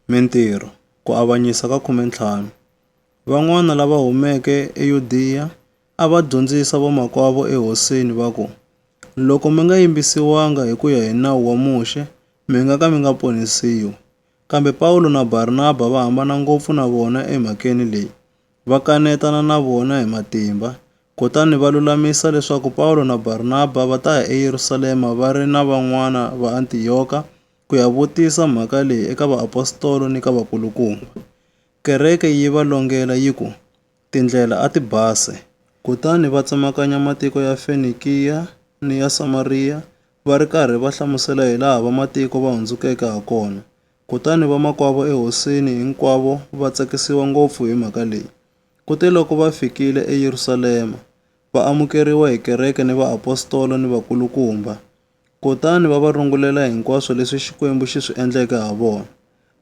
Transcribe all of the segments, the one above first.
Mintirho, ku avanyisa ka 15. Van'wana lava humeke eYudeya a va dyondzisa vamakwavo ehosini va ku, loko mi nga yimbisiwanga hi ku ya hi nawu wa Moxe, mi nga ka mi nga ponisiwi. Kambe Pawulo na Barinaba va hambana ngopfu na vona emhakeni leyi. Va kanetana na vona hi matimba, kutani va lulamisa leswaku Pawulo na Barinaba va ta ya eYerusalema va ri na van'wana va Antiyoka ku ya vutisa mhaka leyi eka vaapostolo ni ka vakulukumba. Kereke yi va longela yi ku, tindlela a ti base. Kutani va tsemakanya matiko ya Fenikiya ni ya Samariya, va ri karhi va hlamusela hi laha vamatiko va hundzukeke ha kona. Kutani vamakwavo ehosini hinkwavo va tsakisiwa ngopfu hi mhaka leyi. Kute loko va fikile eYerusalema, va amukeriwa hi kereke ni vaapostolo ni vakulukumba. Kutani va va rungulela hinkwaswo leswi Xikwembu xi swi endleke ha vona.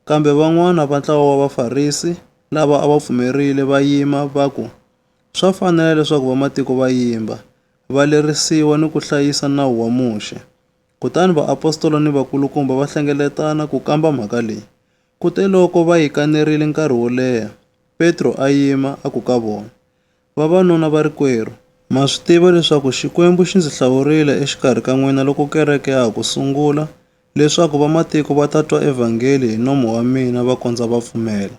Kambe van'wana va ntlawa wa Vafarisi lava a va pfumerile va yima va ku, swa fanela leswaku vamatiko va yimba, va lerisiwa ni ku hlayisa nawu wa Moxe. Kutani vaapostolo ni vakulukumba va hlengeletana ku kamba mhaka leyi. Kute loko va yi kanerile nkarhi wo leha, Petro a yima a ku ka vona, vavanuna va rikwerhu, ma swi tiva leswaku Xikwembu xi ndzi hlawurile exikarhi ka n'wina loko kereke ya ha ku sungula, leswaku vamatiko va ta twa evhangeli hi nomo wa mina va kondza va pfumela.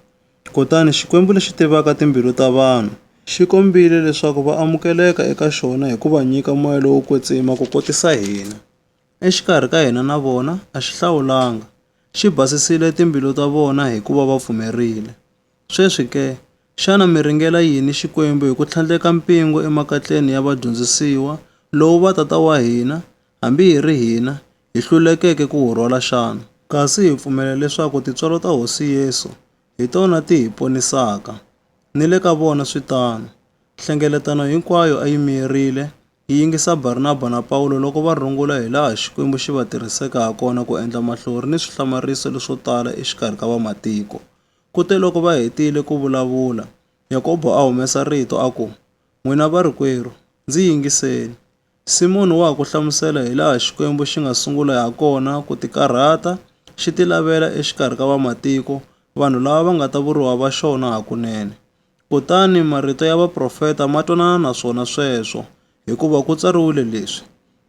Kutani Xikwembu lexi tivaka timbilu ta vanhu, xi kombile leswaku va amukeleka eka xona hi ku va nyika moya lowo kwetsima ku kotisa hina. Exikarhi ka hina na vona a xi hlawulanga, xi basisile timbilu ta vona hi ku va va pfumerile. Sweswi ke, xana mi ringela yini Xikwembu hi ku tlhandleka mpingo emakatleni ya vadyondzisiwa lowu va tata wa hina, hambi hi ri hina, hi hlulekeke ku wu rhwala xana? Kasi hi pfumela leswaku tintswalo ta Hosi Yesu hi tona ti hi ponisaka. Ni le ka vona swi tano. Nhlengeletano hinkwayo a yi miyerile, yi yingisa Barinaba na Pawulo loko va rungula hi laha Xikwembu xi va tirhiseke ha kona ku endla mahlori ni swihlamariso leswo tala exikarhi ka vamatiko. Kute loko va hetile ku vulavula, Yakobo a humesa rito a ku, n'wina varikwerhu, ndzi yingiseni. Simoni wa ha ku hlamusela hi laha Xikwembu xi nga sungula ha kona ku tikarhata, xi ti lavela exikarhi ka vamatiko, vanhu lava va nga ta vuriwa va xona hakunene. Kutani marito ya vaprofeta ma twanana na swona sweswo, hikuva ku tsariwile leswi.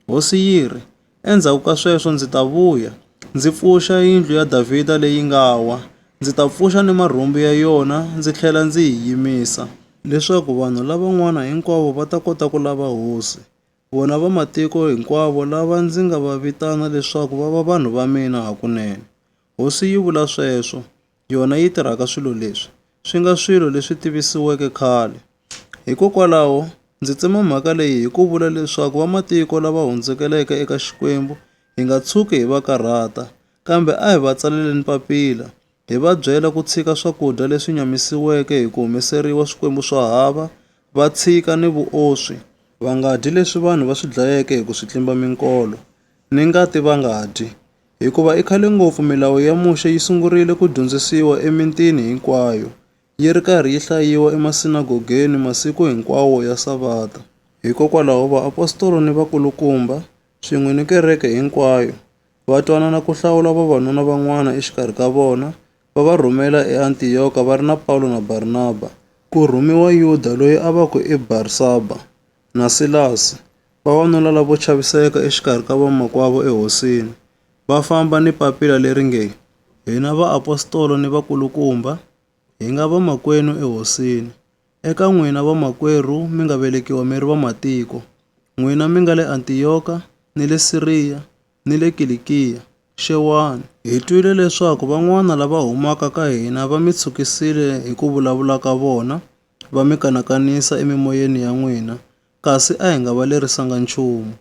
Hosi yi ri, endzhaku ka sweswo ndzi ta vuya, ndzi pfuxa yindlu ya Davhida leyi nga wa, ndzi ta pfuxa ni marhumbu ya yona, ndzi tlhela ndzi yi yimisa, leswaku vanhu lavan'wana hinkwavo va ta kota ku lava hosi. Vona vamatiko hinkwavo lava ndzi nga va vitana leswaku va va vanhu va mina hakunene. Hosi yi vula sweswo, yona yi tirhaka swilo leswi, swi nga swilo leswi tivisiweke khale. Hikokwalaho, ndzi tsema mhaka leyi hi ku vula leswaku vamatiko lava hundzekeleke eka Xikwembu hi nga tshuki hi va karhata, kambe a hi va tsaleleni papila, hi va byela ku tshika swakudya leswi nyamisiweke hi ku humeseriwa swikwembu swo hava, va tshika ni vuoswi, va nga dyi leswi vanhu va swi dlayeke hi ku swi tlimba minkolo, ni ngati va nga dyi. Hikuva i khale ngopfu milawu ya Moxe yi sungurile ku dyondzisiwa emitini hinkwayo, yi ri karhi yi hlayiwa emasinagogeni masiku hinkwawo ya Sabata. Hikokwalaho vaapostolo ni vakulukumba, swin'we ni kereke hinkwayo, va twanana ku hlawula vavanuna van'wana exikarhi ka vona, va va rhumela eAntiyoka va ri na Pawulo na Barinaba, ku rhumiwa Yuda loyi a va ku i Barsaba, na Silasi, vavanuna lavo chaviseka exikarhi ka vamakwavo ehosini. Va famba ni papila leri nge, hina vaapostolo ni vakulukumba, hi nga vamakwenu ehosini. Eka n'wina vamakwerhu mi nga velekiwa mi ri vamatiko, n'wina mi nga le Antiyoka, ni le Siriya, ni le Kilikiya, xewani. Hi twile leswaku van'wana lava humaka ka hina va mi tshukisile hi ku vulavula ka vona, va mi kanakanisa emimoyeni ya n'wina, kasi a hi nga va lerisanga nchumu.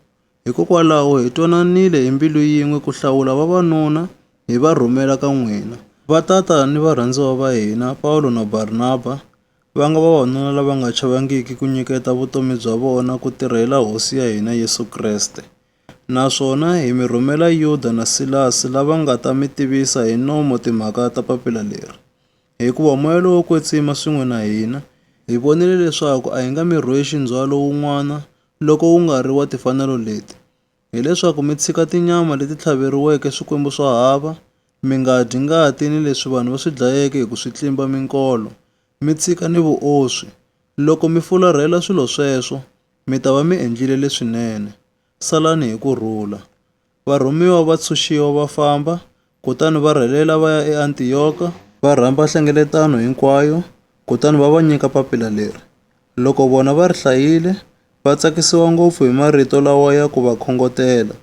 Hikokwalaho hi twananile hi mbilu yin'we ku hlawula vavanuna hi va rhumela ka n'wina. Vatata ni varhandziwa va hina Pawulo na Barinaba, va nga vavanuna lava nga chavangiki ku nyiketa vutomi bya vona ku tirhela Hosi ya hina Yesu Kreste. Naswona hi mi rhumela Yuda na Silasi lava nga ta mi tivisa hi nomo timhaka ta papila leri. Hikuva moya lowo kwetsima swin'we na hina, hi vonile leswaku a hi nga mi rhwexa ndzhwalo wun'wana loko wu nga ri wa timfanelo leti, hileswaku mi tshika tinyama leti tlhaveriweke swikwembu swo hava, Mi nga dyi ngati ni leswi vanhu va swi dlayeke hi ku swi tlimba minkolo, mi tshika ni vuoswi. Loko mi fularhela swilo sweswo, mi ta va mi endlile leswinene. Salani hi kurhula. Varhumiwa va tshunxiwa va famba, kutani va rhelela va ya eAntiyoka, va rhamba nhlengeletano hinkwayo, kutani va va nyika papila leri. Loko vona va ri hlayile, va tsakisiwa ngopfu hi marito lawa ya ku va khongotela.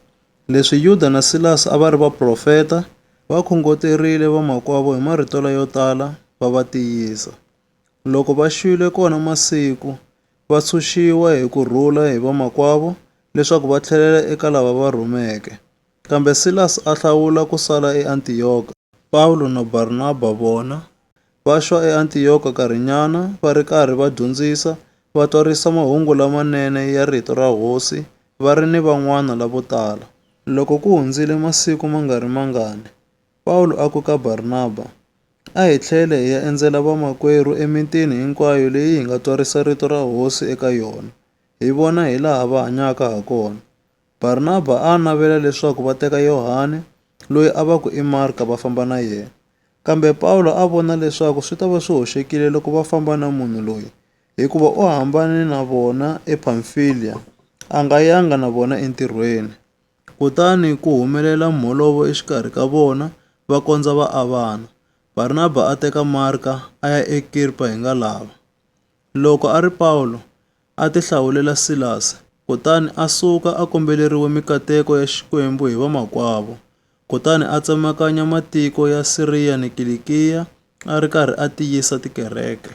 Leswi Yuda na Silasi a va ri vaprofeta, va khongoterile vamakwavo hi marito layo tala, va va tiyisa. Loko va xwile kona masiku, va tshunxiwa hi kurhula hi vamakwavo leswaku va tlhelela eka lava va rhumeke. Kambe Silasi a hlawula ku sala eAntiyoka. Pawulo na Barnaba vona va xwa eAntiyoka nkarhinyana va ri karhi va dyondzisa, va twarisa mahungu lamanene ya rito ra Hosi, va ri ni van'wana lavo tala. Loko ku hundzile masiku ma nga ri mangani, Pawulo a ku ka Barnaba, a hi tlhele hi ya endzela vamakwerhu emitini hinkwayo leyi hi nga twarisa rito ra Hosi eka yona, hi vona hi laha va hanyaka ha kona. Barnaba a navela leswaku va teka Yohane, loyi a va ku i Marka, va famba na yena. Kambe Pawulo a vona leswaku swi ta va swi hoxekile loko va famba na munhu loyi, hikuva u hambane na vona ePhamfiliya, a nga yanga na vona entirhweni. Kutani ku humelela mholovo exikarhi ka vona, va kondza va avana. Barnaba a teka Marka a ya eKirpa hi nga lava. Loko a ri Pawulo, a ti hlawulela Silasi, kutani a suka a kombeleriwe mikateko ya Xikwembu hi vamakwavo. Kutani a tsemakanya matiko ya Siriya ni Kilikiya, a ri karhi a tiyisa tikereke.